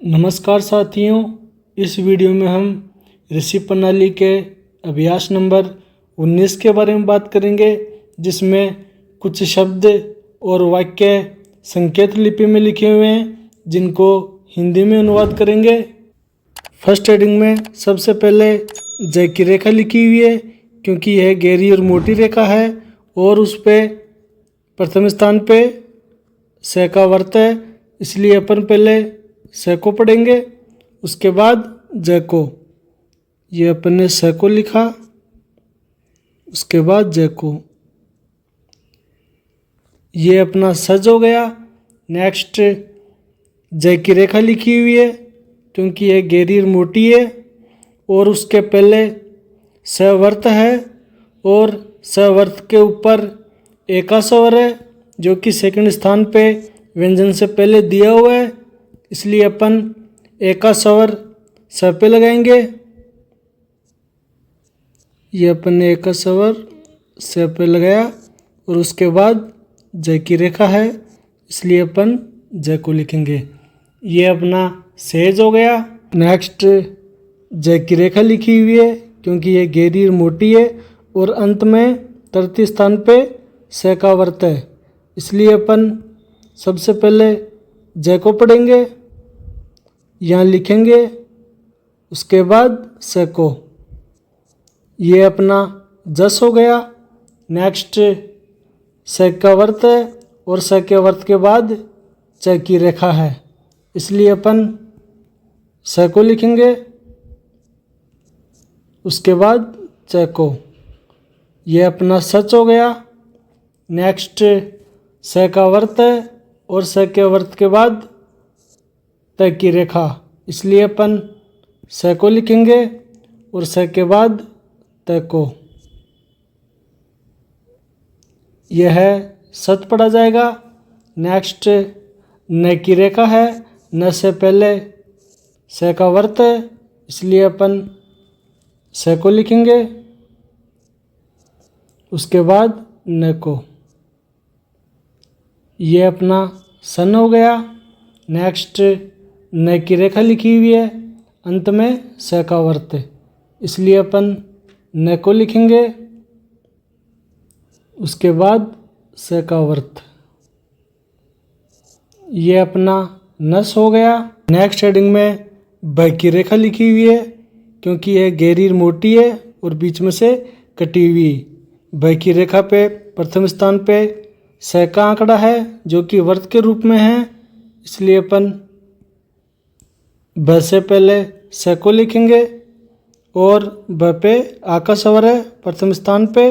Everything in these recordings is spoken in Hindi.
नमस्कार साथियों, इस वीडियो में हम ऋषि प्रणाली के अभ्यास नंबर 19 के बारे में बात करेंगे, जिसमें कुछ शब्द और वाक्य संकेत लिपि में लिखे हुए हैं, जिनको हिंदी में अनुवाद करेंगे। फर्स्ट हेडिंग में सबसे पहले जय की रेखा लिखी हुई है, क्योंकि यह गहरी और मोटी रेखा है और उस पर प्रथम स्थान पे स का वर्त है, इसलिए अपन पहले स को पढ़ेंगे, उसके बाद जय को। ये अपन ने स को लिखा, उसके बाद जय को। ये अपना सज हो गया। नेक्स्ट जय की रेखा लिखी हुई है, क्योंकि यह गहरी और मोटी है और उसके पहले सवर्त है और सवर्त के ऊपर एका स्वर है, जो कि सेकंड स्थान पे व्यंजन से पहले दिया हुआ है, इसलिए अपन एका स्वर स पे लगाएंगे। ये अपन ने एका स्वर स पे लगाया और उसके बाद जय की रेखा है, इसलिए अपन जय को लिखेंगे। ये अपना सेज हो गया। नेक्स्ट जय की रेखा लिखी हुई है, क्योंकि ये गहरी और मोटी है और अंत में तृतीय स्थान पे स का वर्त है, इसलिए अपन सबसे पहले जय को पढ़ेंगे, यहाँ लिखेंगे, उसके बाद स को। ये अपना जस हो गया। नेक्स्ट स का वर्त है और स के वर्त के बाद च की रेखा है, इसलिए अपन स को लिखेंगे, उसके बाद च को। ये अपना सच हो गया। नेक्स्ट स का वर्त है और स के वर्त के बाद त की रेखा, इसलिए अपन स को लिखेंगे और स के बाद त को। यह सत पढ़ा जाएगा। नेक्स्ट न की रेखा है, न से पहले स का वर्त है, इसलिए अपन स को लिखेंगे, उसके बाद न को। ये अपना सन हो गया। नेक्स्ट न की रेखा लिखी हुई है, अंत में स का वर्त है, इसलिए अपन न को लिखेंगे, उसके बाद स का वर्त। ये अपना नस हो गया। नेक्स्ट हेडिंग में ब की रेखा लिखी हुई है, क्योंकि यह गहरी और मोटी है और बीच में से कटी हुई। ब की रेखा पे प्रथम स्थान पे स का आंकड़ा है, जो कि वर्त के रूप में है, इसलिए अपन ब से पहले स को लिखेंगे और ब पे आ का स्वर है प्रथम स्थान पे,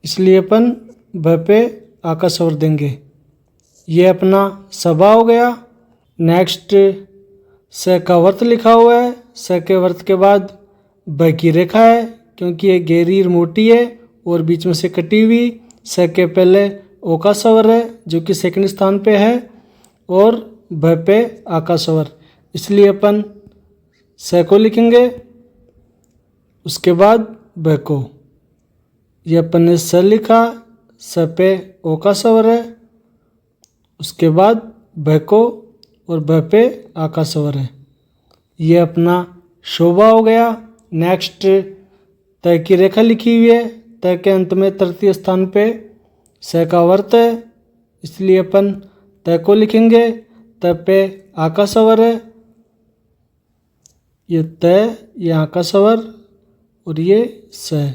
इसलिए अपन ब पे आ का स्वर देंगे। ये अपना सभा हो गया। नेक्स्ट स का वर्त लिखा हुआ है, स के वर्त के बाद ब की रेखा है, क्योंकि ये गहरी और मोटी है और बीच में से कटी हुई। स के पहले ओ का स्वर है, जो कि सेकंड स्थान पे है, और ब पे आ का स्वर, इसलिए अपन स को लिखेंगे, उसके बाद ब को। ये अपन ने स लिखा, स पे ओ का स्वर है, उसके बाद ब को और ब पे आ का स्वर है। ये अपना शोभा हो गया। नेक्स्ट त की रेखा लिखी हुई है, त के अंत में तृतीय स्थान पे स का वर्त है, इसलिए अपन त को लिखेंगे, त पे आ का स्वर है। ये त, ये आ का स्वर और ये स।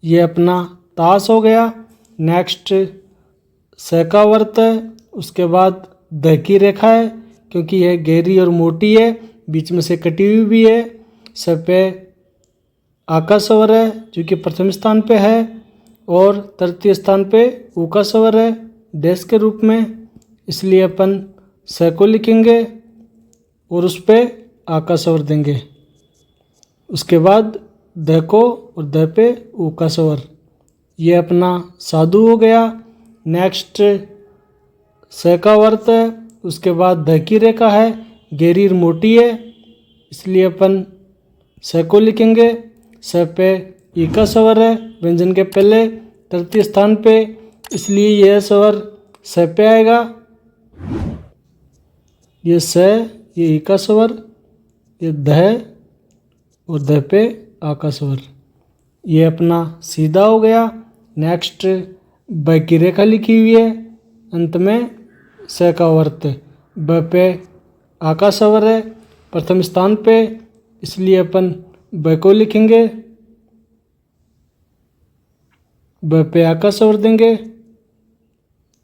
ये अपना ताश हो गया। नेक्स्ट स का वर्त है, उसके बाद द की रेखा है, क्योंकि यह गहरी और मोटी है, बीच में से कटी हुई भी है। स पे आ का स्वर है, जो कि प्रथम स्थान पे है, और तृतीय स्थान पे ऊ का स्वर है डैश के रूप में, इसलिए अपन स को लिखेंगे और उस पे आ का स्वर देंगे, उसके बाद द को और द पे ऊ का स्वर। ये अपना साधु हो गया। नेक्स्ट स का वर्त है, उसके बाद ध की रेखा है, गहरी और मोटी है, इसलिए अपन स को लिखेंगे, स पे ई का स्वर है व्यंजन के पहले तृतीय स्थान पे, इसलिए यह स्वर स पे आएगा। ये स, ये ई का स्वर, ये ध और ध पे आ का स्वर। ये अपना सीधा हो गया। नेक्स्ट ब की रेखा लिखी हुई है, अंत में स का वर्त। ब पे आ का स्वर है प्रथम स्थान पे, इसलिए अपन ब को लिखेंगे। ब पे आ का स्वर देंगे,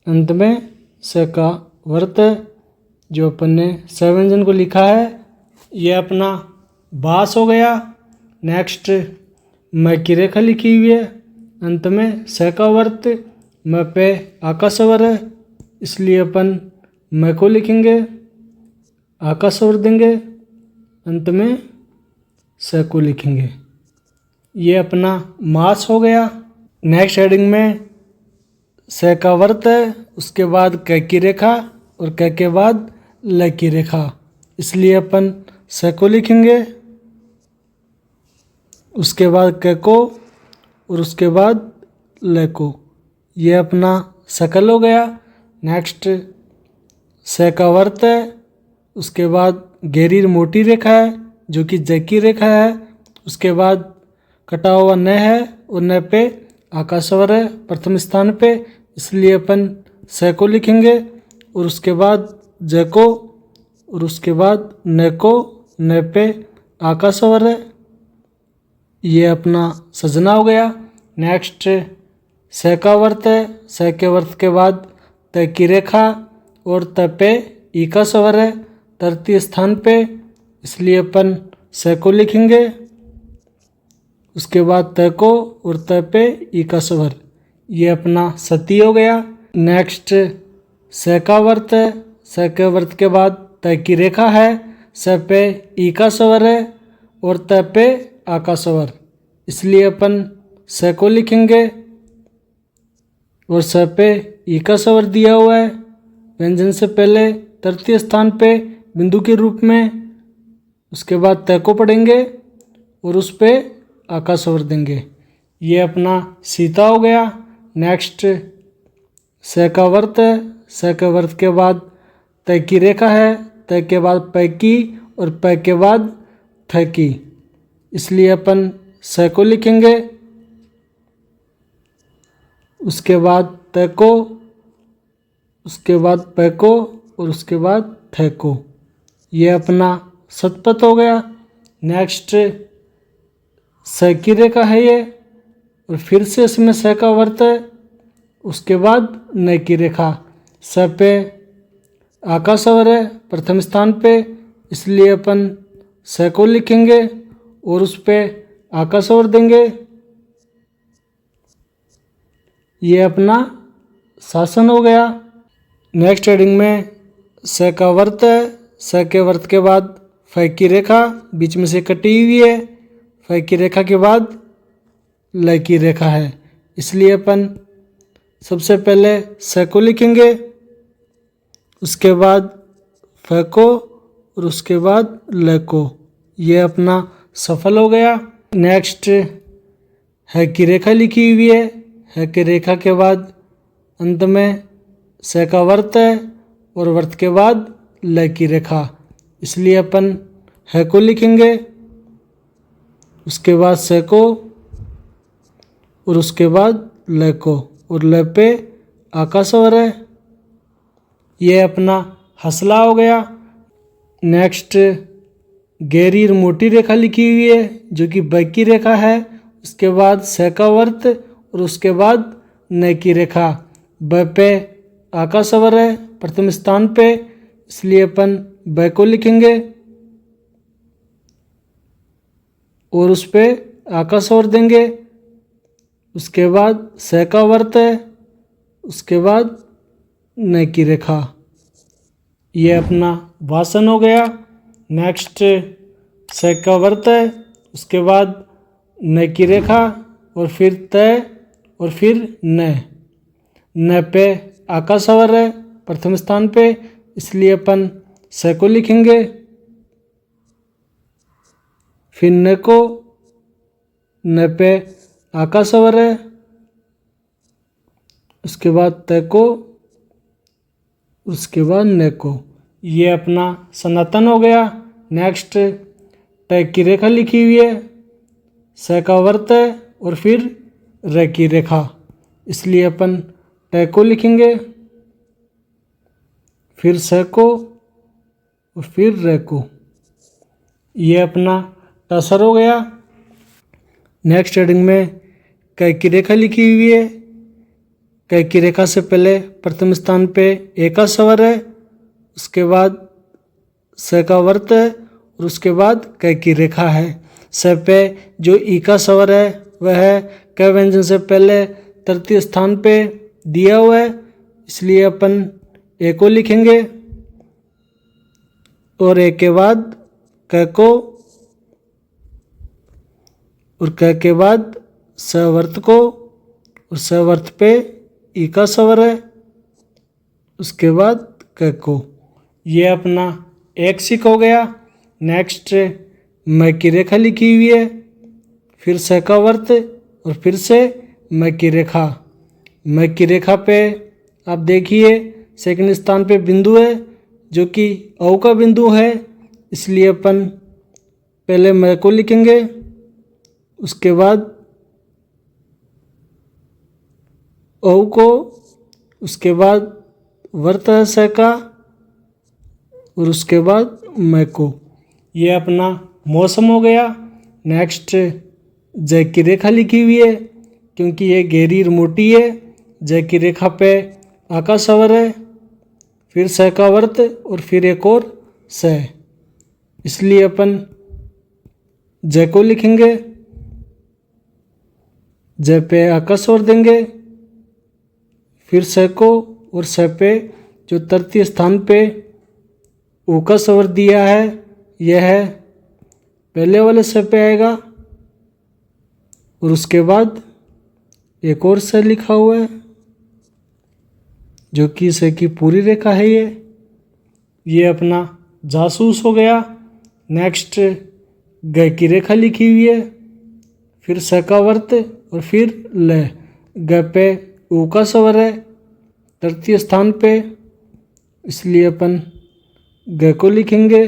अंत में स का वर्त। जो अपन ने स व्यंजन को लिखा है ये अपना बास हो गया। नेक्स्ट म की रेखा लिखी हुई है, अंत में स का वर्त। म पे आ का स्वर है, इसलिए अपन म को लिखेंगे, आ का स्वर देंगे, अंत में स को लिखेंगे। ये अपना मास हो गया। नेक्स्ट हेडिंग में स का वर्त है, उसके बाद क की रेखा और क के बाद ल की रेखा, इसलिए अपन स को लिखेंगे, उसके बाद क को और उसके बाद ल को। ये अपना सकल हो गया। नेक्स्ट स का वर्त है, उसके बाद गहरी मोटी रेखा है जो कि ज की रेखा है, उसके बाद कटा हुआ न है और न पे आ का स्वर है प्रथम स्थान पे, इसलिए अपन स को लिखेंगे और उसके बाद ज को और उसके बाद न को, न पे आ का स्वर है। ये अपना सजना हो गया। नेक्स्ट स का वर्त है, स के वर्त के बाद त की रेखा और त पे ई का स्वर है तृतीय स्थान पे, इसलिए अपन स को लिखेंगे, उसके बाद त को और त पे ई का स्वर। ये अपना सती हो गया। नेक्स्ट स का वर्त है, स के वर्त के बाद त की रेखा है, स पे ई का स्वर है और त पे आ का स्वर, इसलिए अपन स को लिखेंगे और स पे ई का स्वर दिया हुआ है व्यंजन से पहले तृतीय स्थान पे बिंदु के रूप में, उसके बाद त को पढ़ेंगे और उस पे आ का स्वर देंगे। ये अपना सीता हो गया। नेक्स्ट स का वर्त है, स के वर्त के बाद त की रेखा है, त के बाद प की और प के बाद थ की, इसलिए अपन स को लिखेंगे, उसके बाद त को, उसके बाद प को और उसके बाद थ को। ये अपना शतपथ हो गया। नेक्स्ट स की रेखा है ये और फिर से इसमें स का वर्त है, उसके बाद न की रेखा, स पे आ का स्वर है प्रथम स्थान पे, इसलिए अपन स को लिखेंगे और उस पे आ का स्वर देंगे। ये अपना शासन हो गया। नेक्स्ट हेडिंग में स का वर्त है, स के वर्त के बाद फ की रेखा बीच में से कटी हुई है, फ की रेखा के बाद ल की रेखा है, इसलिए अपन सबसे पहले स को लिखेंगे, उसके बाद फ को और उसके बाद ल को। ये अपना सफल हो गया। नेक्स्ट है की रेखा लिखी हुई है की रेखा के बाद अंत में स का वर्त है और वर्त के बाद ल की रेखा, इसलिए अपन है को लिखेंगे, उसके बाद स को और उसके बाद ल को और ल पे आ का स्वर है। ये अपना हसला हो गया। नेक्स्ट गहरी और मोटी रेखा लिखी हुई है जो कि ब की रेखा है, उसके बाद स का वर्त और उसके बाद न की रेखा, ब पे आ का स्वर है प्रथम स्थान पे, इसलिए अपन ब को लिखेंगे और उस पे आ का स्वर देंगे, उसके बाद स का वर्त है, उसके बाद न की रेखा। ये अपना वासन हो गया। नेक्स्ट स का वर्त है, उसके बाद न की रेखा और फिर त और फिर न पे आ का स्वर है प्रथम स्थान पे, इसलिए अपन स को लिखेंगे, फिर न को, न पे आ का स्वर है, उसके बाद त को, उसके बाद न को। ये अपना सनातन हो गया। नेक्स्ट ट की रेखा लिखी हुई है, स का वर्त है और फिर र की रेखा, इसलिए अपन ट को लिखेंगे, फिर स को और फिर र को। ये अपना टसर हो गया। नेक्स्ट हेडिंग में क की रेखा लिखी हुई है। क की रेखा से पहले प्रथम स्थान पे ए का स्वर है, उसके बाद स का वर्त है और उसके बाद क की रेखा है। स पे जो ई का स्वर है वह है क व्यंजन से पहले तृतीय स्थान पे दिया हुआ है, इसलिए अपन ए को लिखेंगे और ए के बाद क को और क के बाद सवर्त को और सवर्त पे ई का स्वर है, उसके बाद क को। ये अपना एक सिक हो गया। नेक्स्ट म की रेखा लिखी हुई है, फिर स का वर्त और फिर से म की रेखा। म की रेखा पे आप देखिए सेकंड स्थान पे बिंदु है जो कि औ का बिंदु है, इसलिए अपन पहले म को लिखेंगे, उसके बाद औ को, उसके बाद वर्त है स का और उसके बाद म को। ये अपना मौसम हो गया। नेक्स्ट ज की रेखा लिखी हुई है, क्योंकि ये गहरी और मोटी है। ज की रेखा पे आ का स्वर है, फिर स का वर्त और फिर एक और स, इसलिए अपन ज को लिखेंगे, ज पे आ का स्वर देंगे, फिर स को और स पे जो तृतीय स्थान पे ऊ का स्वर दिया है यह है पहले वाले स पे आएगा और उसके बाद एक और स लिखा हुआ है जो कि स की पूरी रेखा है। ये अपना जासूस हो गया। नेक्स्ट ग की रेखा लिखी हुई है, फिर स का वर्त और फिर ल। ग पे ऊ का स्वर है तृतीय स्थान पे, इसलिए अपन ग को लिखेंगे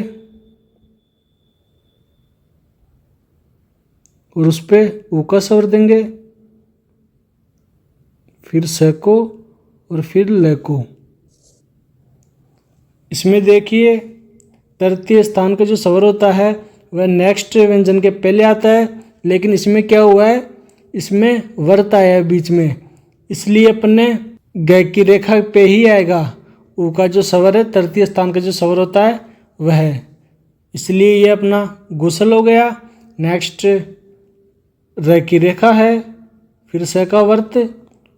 और उस पे ऊ का स्वर देंगे, फिर स को और फिर ल को। इसमें देखिए तृतीय स्थान का जो स्वर होता है वह नेक्स्ट व्यंजन के पहले आता है, लेकिन इसमें क्या हुआ है, इसमें वर्त आया है बीच में, इसलिए अपन ने ग की रेखा पे ही आएगा। ऊ का जो स्वर है तृतीय स्थान का जो स्वर होता है वह है, इसलिए ये अपना गुसल हो गया। नेक्स्ट र की रेखा है, फिर स का वर्त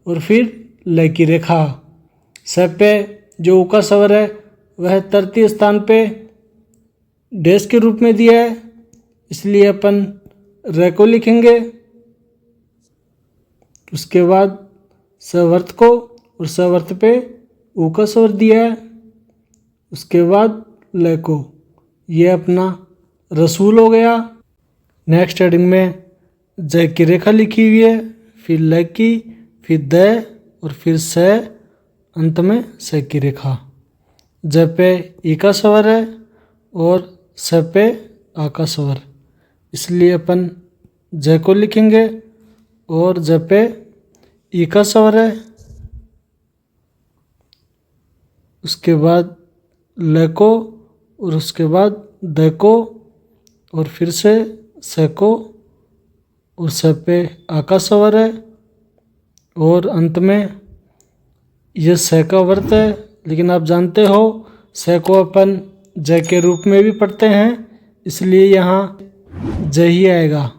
और फिर ल की रेखा। स पे जो ऊ का स्वर है वह तृतीय स्थान पे डैश के रूप में दिया है, इसलिए अपन र को लिखेंगे, उसके बाद सवर्त को और सवर्त पे ऊ का स्वर दिया है, उसके बाद ल को। ये अपना रसूल हो गया। नेक्स्ट हेडिंग में ज की रेखा लिखी हुई है, फिर ल की, फिर द और फिर स, अंत में स की रेखा। ज पे ई का स्वर है और स पे आ का स्वर, इसलिए अपन ज को लिखेंगे और ज पे ई का स्वर है, उसके बाद ल को और उसके बाद द को और फिर से स को और स पे आ का स्वर है और अंत में यह स का वर्त है, लेकिन आप जानते हो स को अपन ज के रूप में भी पढ़ते हैं, इसलिए यहाँ ज ही आएगा।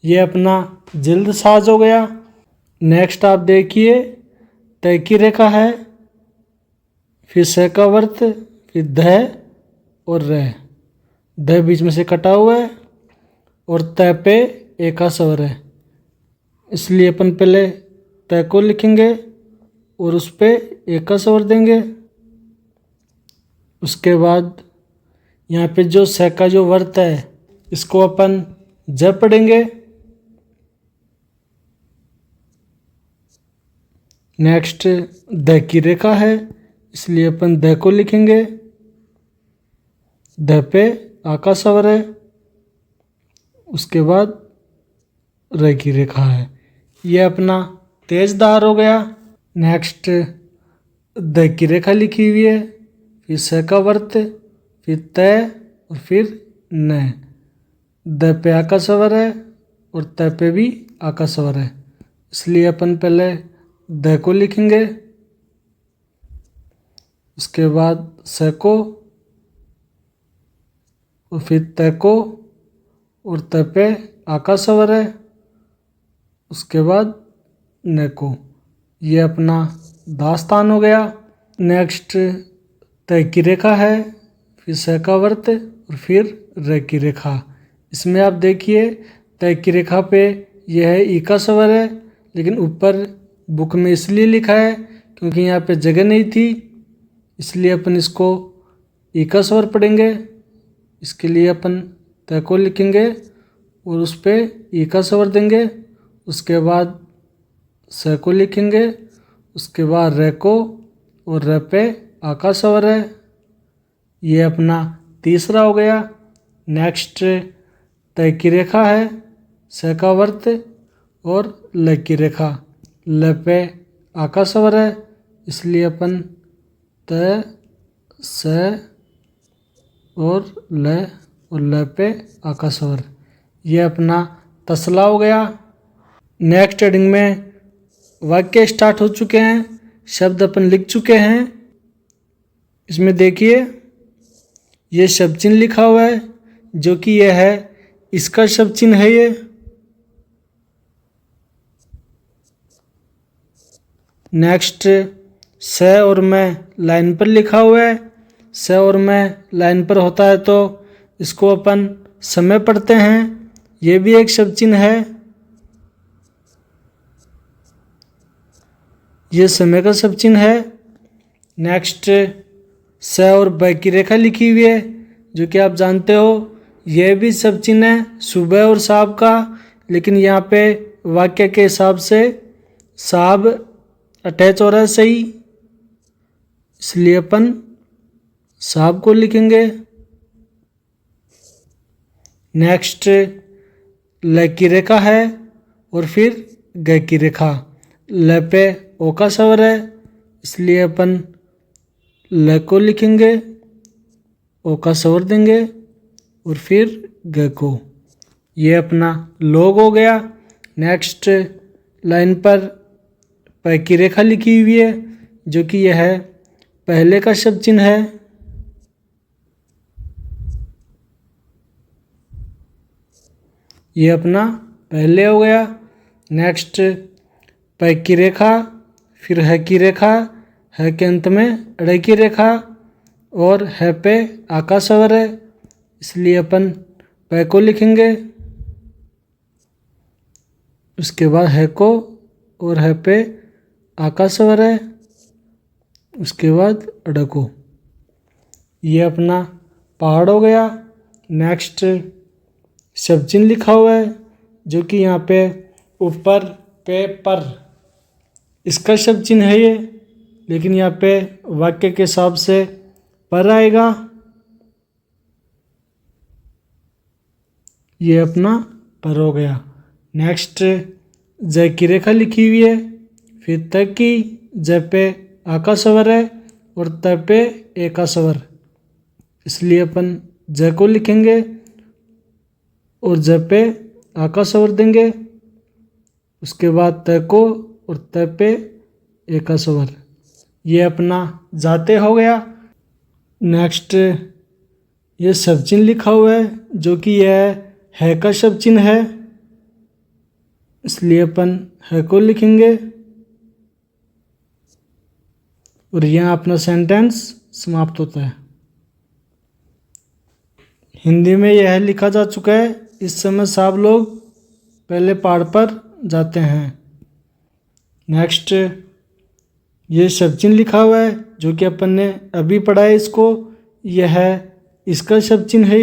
ये अपना जल्द साज हो गया। नेक्स्ट आप देखिए त की रेखा है, फिर स का वर्त, फिर ध और र। ध बीच में से कटा हुआ है और त पे ए का स्वर है, इसलिए अपन पहले त को लिखेंगे और उस पे ए का स्वर देंगे। उसके बाद यहाँ पे जो स का जो वर्त है इसको अपन ज पढ़ेंगे। नेक्स्ट द की रेखा है, इसलिए अपन द को लिखेंगे ध पे आका स्वर है, उसके बाद र की रेखा है। ये अपना तेज धार हो गया। नेक्स्ट द की रेखा लिखी हुई है, फिर स का वर्त, फिर तय और फिर न। द पे आका स्वर है और त पे भी आका स्वर है, इसलिए अपन पहले द को लिखेंगे, उसके बाद स को और फिर त को, और त पे आका स्वर है, उसके बाद न को। ये अपना दास्तान हो गया। नेक्स्ट त की रेखा है, फिर स का वर्त और फिर र की रेखा। इसमें आप देखिए त की रेखा पे यह है ई का स्वर है, लेकिन ऊपर बुक में इसलिए लिखा है क्योंकि यहाँ पे जगह नहीं थी, इसलिए अपन इसको ई का स्वर पढ़ेंगे। इसके लिए अपन त को लिखेंगे और उस पे ई का स्वर देंगे, उसके बाद स को लिखेंगे, उसके बाद र को, और र पे आका स्वर है। ये अपना तीसरा हो गया। नेक्स्ट त की रेखा है, स का वर्त और ल की रेखा। ल पे आका स्वर है, इसलिए अपन त स और ल पे आका स्वर। ये अपना तसला हो गया। नेक्स्ट हेडिंग में वाक्य स्टार्ट हो चुके हैं, शब्द अपन लिख चुके हैं। इसमें देखिए ये शब्द चिन्ह लिखा हुआ है, जो कि यह है इसका शब्द चिन्ह है। ये नेक्स्ट स और मैं लाइन पर लिखा हुआ है। स और मैं लाइन पर होता है तो इसको अपन समय पढ़ते हैं, ये भी एक शब्द चिन्ह है। ये समय का शब्द चिन्ह है। नेक्स्ट स और ब की रेखा लिखी हुई है, जो कि आप जानते हो यह भी शब्द चिन्ह है सुबह और साहब का, लेकिन यहाँ पे वाक्य के हिसाब से साहब अटैच हो रहा है सही, इसलिए अपन साहब को लिखेंगे। नेक्स्ट ल की रेखा है और फिर ग की रेखा। ल पे ओ का स्वर है, इसलिए अपन ल को लिखेंगे, ओ का स्वर देंगे और फिर ग को। ये अपना लोग हो गया। नेक्स्ट लाइन पर प की रेखा लिखी हुई है, जो कि यह है पहले का शब्द चिन्ह है। ये अपना पहले हो गया। नेक्स्ट प की रेखा, फिर ह की रेखा, ह के अंत में ड़ की रेखा और ह पे आका स्वर है, इसलिए अपन प को लिखेंगे, उसके बाद ह को और ह पे आका स्वर है, उसके बाद ड़ को। ये अपना पहाड़ हो गया। नेक्स्ट शब्द चिन्ह लिखा हुआ है, जो कि यहाँ पे ऊपर पे पर इसका शब्द चिन्ह है ये, लेकिन यहाँ पे वाक्य के हिसाब से पर आएगा। ये अपना पर हो गया। नेक्स्ट ज की रेखा लिखी हुई है, फिर त की, ज पे आका स्वर है और त पे एका स्वर, इसलिए अपन ज को लिखेंगे और ज पे आका स्वर देंगे, उसके बाद त को और त पे एका स्वर। ये अपना जाते हो गया। नेक्स्ट ये शब्द चिन्ह लिखा हुआ है, जो कि यह है का शब्द चिन्ह है, इसलिए अपन है को लिखेंगे और यहाँ अपना सेंटेंस समाप्त होता है। हिंदी में यह लिखा जा चुका है, इस समय सब लोग पहले पहाड़ पर जाते हैं। नेक्स्ट ये शब्द चिन्ह लिखा हुआ है, जो कि अपन ने अभी पढ़ा है इसको, यह है इसका शब्द चिन्ह है।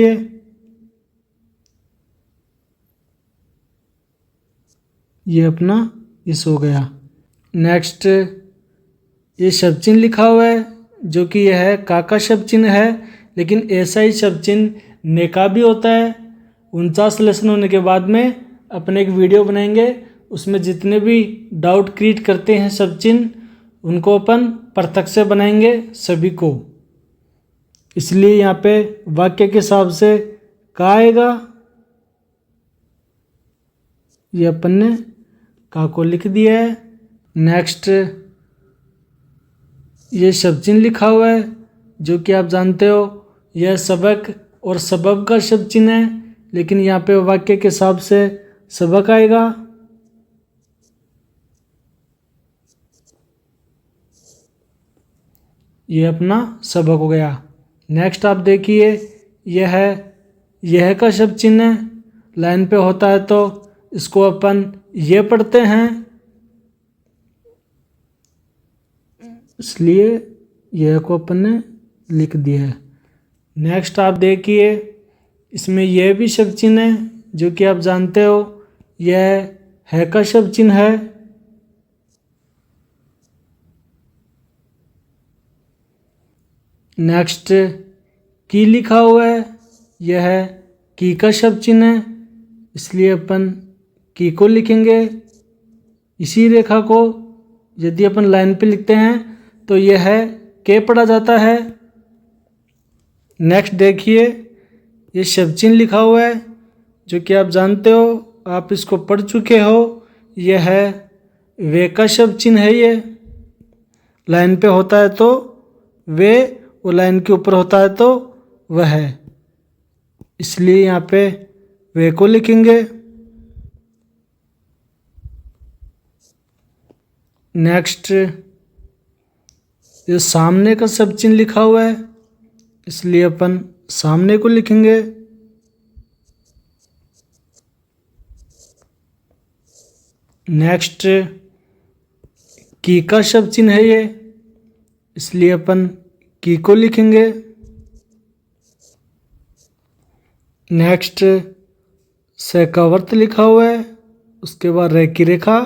ये अपना इस हो गया। नेक्स्ट ये शब्द चिन्ह लिखा हुआ है, जो कि यह है का शब्द चिन्ह है, लेकिन ऐसा ही शब्द चिन्ह ने का भी होता है। 49 लेसन होने के बाद में अपने एक वीडियो बनाएंगे, उसमें जितने भी डाउट क्रिएट करते हैं शब्द चिन्ह उनको अपन पृथक से बनाएंगे सभी को। इसलिए यहाँ पे वाक्य के हिसाब से का आएगा, ये अपन ने का को लिख दिया है। नेक्स्ट ये शब्द चिन्ह लिखा हुआ है जो कि आप जानते हो यह सबक और सबब का शब्द चिन्ह है, लेकिन यहाँ पे वाक्य के हिसाब से सबक आएगा। ये अपना सबक हो गया। नेक्स्ट आप देखिए यह का शब्द चिन्ह है, लाइन पे होता है तो इसको अपन ये पढ़ते हैं, इसलिए यह को अपन ने लिख दिया है। नेक्स्ट आप देखिए इसमें यह भी शब्द चिन्ह है जो कि आप जानते हो यह है का शब्द चिन्ह है। नेक्स्ट की लिखा हुआ है, यह की का शब्द चिन्ह है, इसलिए अपन की को लिखेंगे। इसी रेखा को यदि अपन लाइन पे लिखते हैं तो यह है के पढ़ा जाता है। नेक्स्ट देखिए ये शब्द चिन्ह लिखा हुआ है जो कि आप जानते हो, आप इसको पढ़ चुके हो, यह है वे का शब्द चिन्ह है। ये लाइन पे होता है तो वे, और लाइन के ऊपर होता है तो वह है, इसलिए यहाँ पे वे को लिखेंगे। नेक्स्ट ये सामने का शब्द चिन्ह लिखा हुआ है, इसलिए अपन सामने को लिखेंगे। नेक्स्ट की का शब्द चिन्ह है ये, इसलिए अपन की को लिखेंगे। नेक्स्ट से का वर्त लिखा हुआ है, उसके बाद रे की रेखा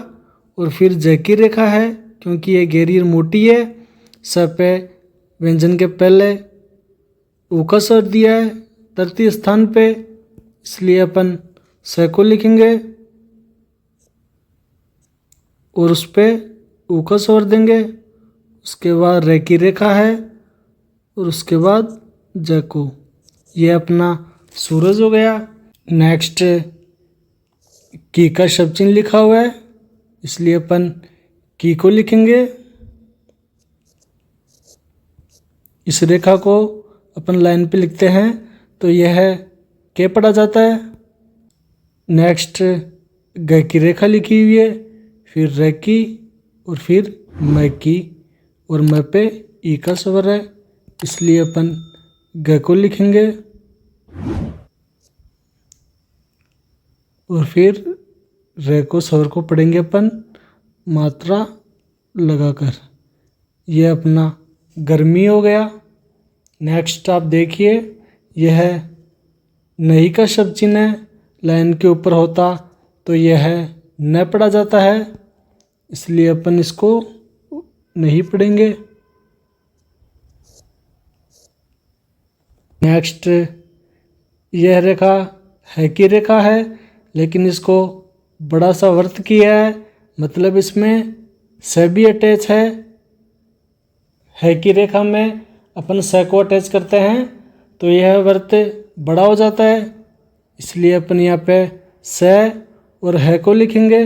और फिर जय की रेखा है, क्योंकि ये गहरी और मोटी है। स पे व्यंजन के पहले ऊ का स्वर दिया है तृतीय स्थान पे, इसलिए अपन स को लिखेंगे और उस पे ऊ का स्वर देंगे। उसके बाद रे की रेखा है और उसके बाद जय को। ये अपना सूरज हो गया। नेक्स्ट की का शब्द चिन्ह लिखा हुआ है, इसलिए अपन की को लिखेंगे। इस रेखा को अपन लाइन पे लिखते हैं तो यह के पढ़ा जाता है। नेक्स्ट ग की रेखा लिखी हुई है, फिर रे की और फिर म की, और म पे ई का स्वर है, इसलिए अपन ग को लिखेंगे और फिर रे को स्वर को पढ़ेंगे अपन मात्रा लगाकर। यह अपना गर्मी हो गया। नेक्स्ट आप देखिए यह नहीं का शब्द चिन्ह है, लाइन के ऊपर होता तो यह न पढ़ा जाता है, इसलिए अपन इसको नहीं पढ़ेंगे। नेक्स्ट यह रेखा है की रेखा है, लेकिन इसको बड़ा सा वर्त किया है, मतलब इसमें स भी अटैच है की रेखा में अपन स को अटैच करते हैं तो यह वर्त बड़ा हो जाता है, इसलिए अपन यहाँ पे स और है को लिखेंगे।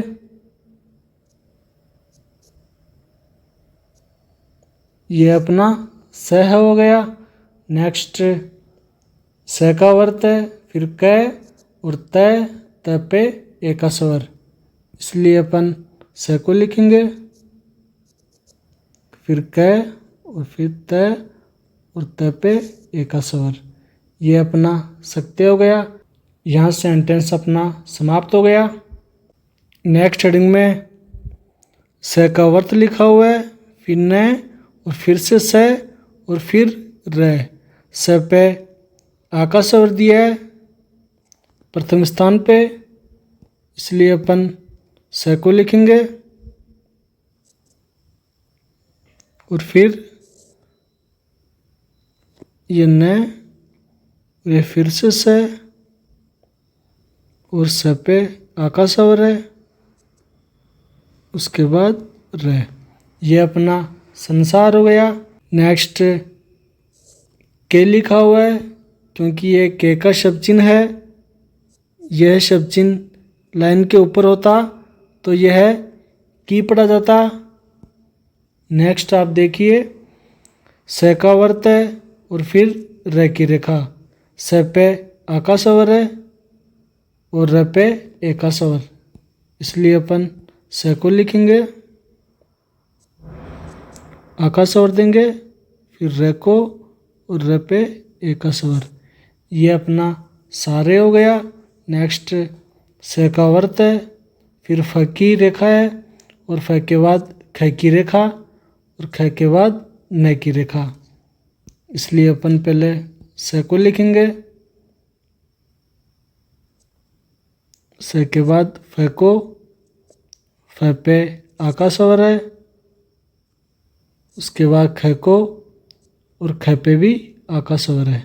यह अपना स हो गया। नेक्स्ट स का वर्त है, फिर क और त पे एक का स्वर, इसलिए अपन स को लिखेंगे, फिर क और फिर त और त पे एक का स्वर। ये अपना सत्य हो गया। यहाँ सेंटेंस अपना समाप्त हो गया। नेक्स्ट हेडिंग में स का वर्त लिखा हुआ है, फिर न और फिर से स और फिर र। स पे आ का स्वर दिया है प्रथम स्थान पे, इसलिए अपन स को लिखेंगे और फिर ये न ये फिर से स और स पे आका स्वर है, उसके बाद र। ये अपना संसार हो गया। नेक्स्ट के लिखा हुआ है क्योंकि ये के का शब्द चिन्ह है। यह शब्द चिन्ह लाइन के ऊपर होता तो यह की पढ़ा जाता। नेक्स्ट आप देखिए स का वर्त है और फिर र की रेखा। स पे आका स्वर है और र पे एका स्वर, इसलिए अपन स को लिखेंगे, आका स्वर देंगे, फिर र को और र पे एका स्वर। ये अपना सारे हो गया। नेक्स्ट स का वर्त है, फिर फ की रेखा है और फ के बाद ख की रेखा और ख के बाद न की रेखा, इसलिए अपन पहले स को लिखेंगे, स के बाद फ को, फ पे आका स्वर है, उसके बाद ख को और ख पे भी आका स्वर है,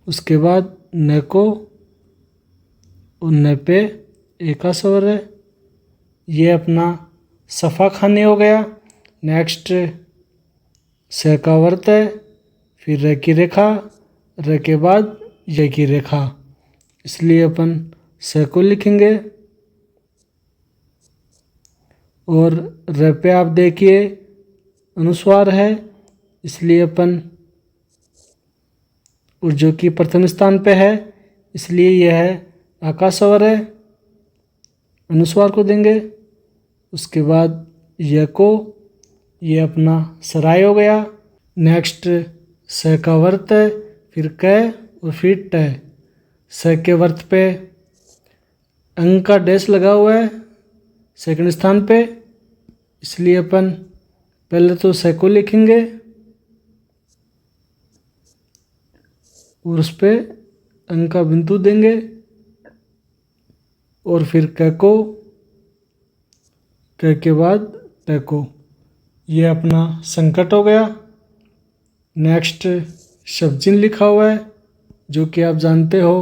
उसके बाद न को और न पे एका स्वर है। ये अपना सफ़ा खाने हो गया। नेक्स्ट स का वर्त है, फिर र की रेखा, र के बाद य की रेखा, इसलिए अपन स को लिखेंगे। और र पे आप देखिए अनुस्वार है, इसलिए अपन, और जो कि प्रथम स्थान पे है इसलिए यह आका स्वर है, अनुस्वार को देंगे। उसके बाद य को, ये अपना सराय हो गया। नेक्स्ट स का वर्त है, फिर क और फिर ट। स के वर्त पे अंक का डैश लगा हुआ है सेकंड स्थान पे, इसलिए अपन पहले तो स को लिखेंगे और उस पे अंक का बिंदु देंगे और फिर क को, क के बाद ट को। ये अपना संकट हो गया। नेक्स्ट शब्द चिन्ह लिखा हुआ है जो कि आप जानते हो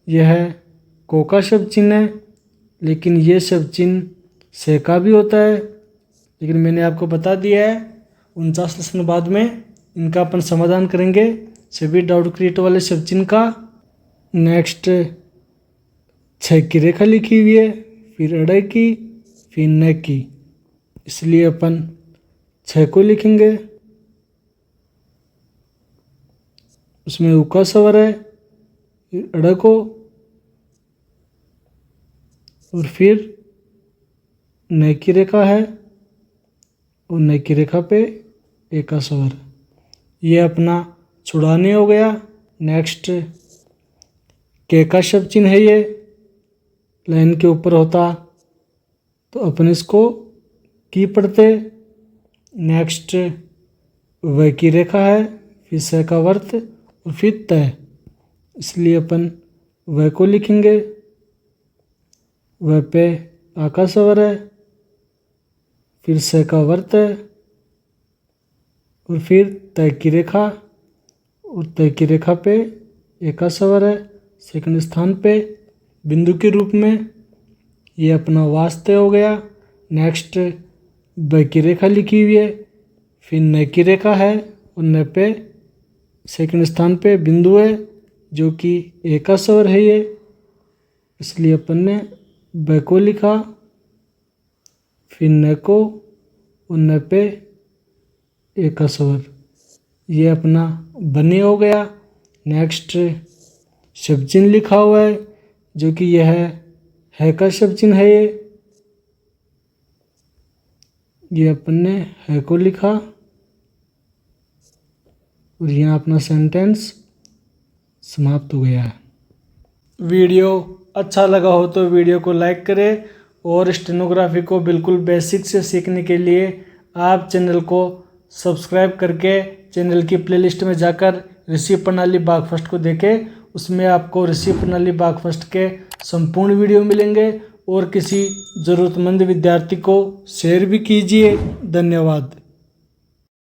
यह है को का शब्द चिन्ह है, लेकिन ये शब्द चिन्ह से का भी होता है, लेकिन मैंने आपको बता दिया है 49 लेसन बाद में इनका अपन समाधान करेंगे सभी डाउट क्रिएट वाले शब्द चिन्ह का। नेक्स्ट छ की रेखा लिखी हुई है, फिर अड़ की, फिर न की, इसलिए अपन छ को लिखेंगे, उसमें उका स्वर है, फिर अड़ को और फिर न की रेखा है और न की रेखा पे एका स्वर। ये अपना छुड़ाने हो गया। नेक्स्ट के का शब्द चिन्ह है, ये लाइन के ऊपर होता तो अपन इसको की पढ़ते। नेक्स्ट व की रेखा है, फिर स का वर्त और फिर तय, इसलिए अपन व को लिखेंगे, व पे आका स्वर है, फिर स का वर्त है और फिर तय की रेखा और तय की रेखा पे एका स्वर है सेकंड स्थान पे बिंदु के रूप में। ये अपना वास्ते हो गया। नेक्स्ट ब की रेखा लिखी हुई है, फिर न की रेखा है और न पे सेकंड स्थान पे बिंदु है जो कि एका स्वर है ये, इसलिए अपन ने ब को लिखा, फिर न को और न पे एका स्वर। ये अपना बने हो गया। नेक्स्ट शब्द चिन्ह लिखा हुआ है जो कि यह है का शब्द चिन्ह है, ये अपन ने है को लिखा और यहाँ अपना सेंटेंस समाप्त हो गया है। वीडियो अच्छा लगा हो तो वीडियो को लाइक करें और स्टेनोग्राफी को बिल्कुल बेसिक से सीखने के लिए आप चैनल को सब्सक्राइब करके चैनल की प्लेलिस्ट में जाकर ऋषि प्रणाली बागफस्ट को देखें। उसमें आपको ऋषि प्रणाली बागफस्ट के संपूर्ण वीडियो मिलेंगे और किसी ज़रूरतमंद विद्यार्थी को शेयर भी कीजिए। धन्यवाद।